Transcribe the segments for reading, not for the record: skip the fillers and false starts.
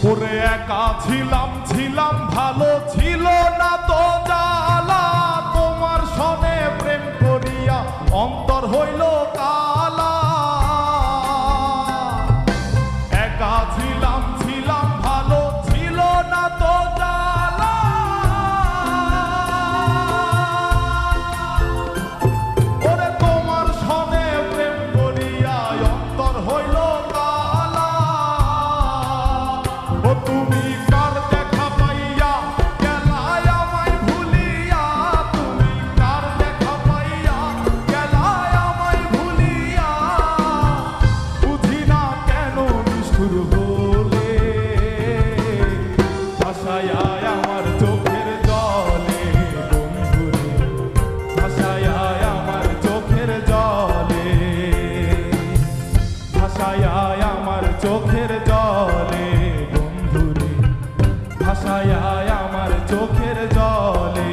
ওরে একা ছিলাম ছিলাম ভালো ছিল না তো জ্বালা, তোমার সনে প্রেম করিয়া অন্তর হইল কালা। একা ছিলাম ছিলাম ভালো ছিল না তো জ্বালা, ওরে তোমার সনে প্রেম করিয়া অন্তর হইল কালা। ও তুমি কার দেখা পাইয়া গেলায় আমায় ভুলিয়া, তুমি কার দেখা পাইয়া গেলায় আমায় ভুলিয়া, বুঝি না কেন নিষ্ঠুর হলে ভাসায় আমার চোখের জলে বন্ধুরে, ভাসায় আমার চোখের জলে, ভাসায় আমার চোখের জলে বন্ধুরে, ভাসায় আমার চোখের জলে।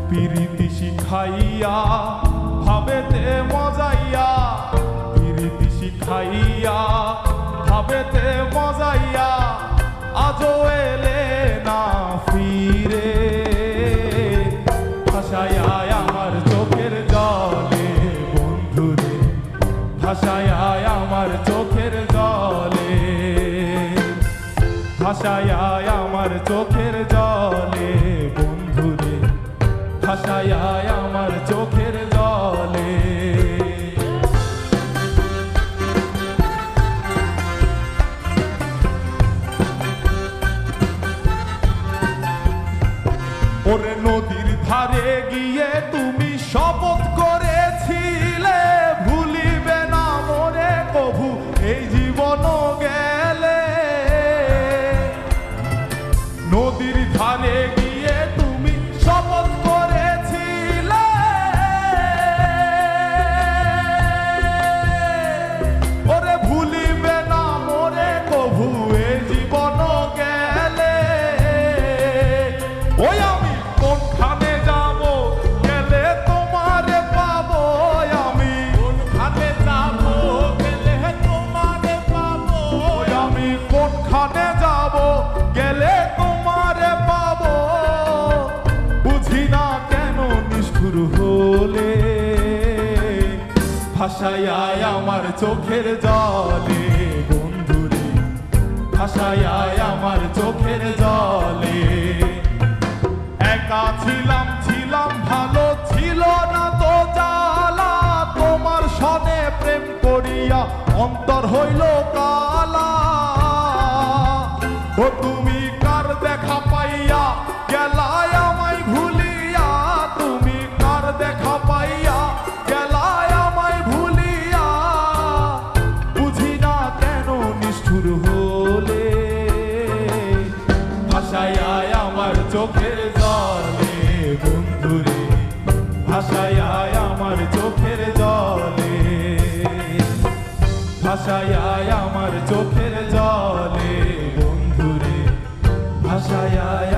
পিরিতি শিখাইয়া ভাবেতে মজাইয়া, পিরিতি শিখাইয়া ভাবেতে মজাইয়া, আজও এলে না ফিরে, ভাসায় আমার চোখের জলে বন্ধুরে, ভাসায় আমার চোখের জলে, ভাসায় আমার চোখের জলে বন্ধুরে, ভাসায় আমার চোখের জলে। ওরে নদীর ধারে গিয়ে তুমি শপথ করেছিলে, ভুলিবে না মোরে কভু এই জীবন গেলে। নদীর ধারে গিয়ে তুমি শপথ করেছিলে, ওরে ভুলিবে না মোরে কভু এই জীবন গেলে। ওই আমি কোনখানে যাব গেলে তোমারে পাবো, আমি কোনখানে যাব গেলে তোমারে পাবো, ওই আমি কোনখানে যাব গেলে তোমারে পাবো, বুঝি না কেন নিষ্ঠুর হলে ভাসায় আমার চোখের জলে বন্ধুরে, ভাসায় আমার চোখের জলে। একা ছিলাম ছিলাম ভালো ছিল না তো জ্বালা, তোমার সনে প্রেম করিয়া অন্তর হইল কালা। ও তুমি কার দেখা পাইয়া গেলায় আমায় ভুলিয়া, তুমি কার দেখা পাইয়া গেলায় আমায় ভুলিয়া, বুঝি না কেন নিষ্ঠুর হলে ভাসায় আমার চোখের জলে বন্ধুরে, ভাসায় আমার চোখের জলে, ভাসায় আমার চোখের জলে বন্ধুরে, ভাসায়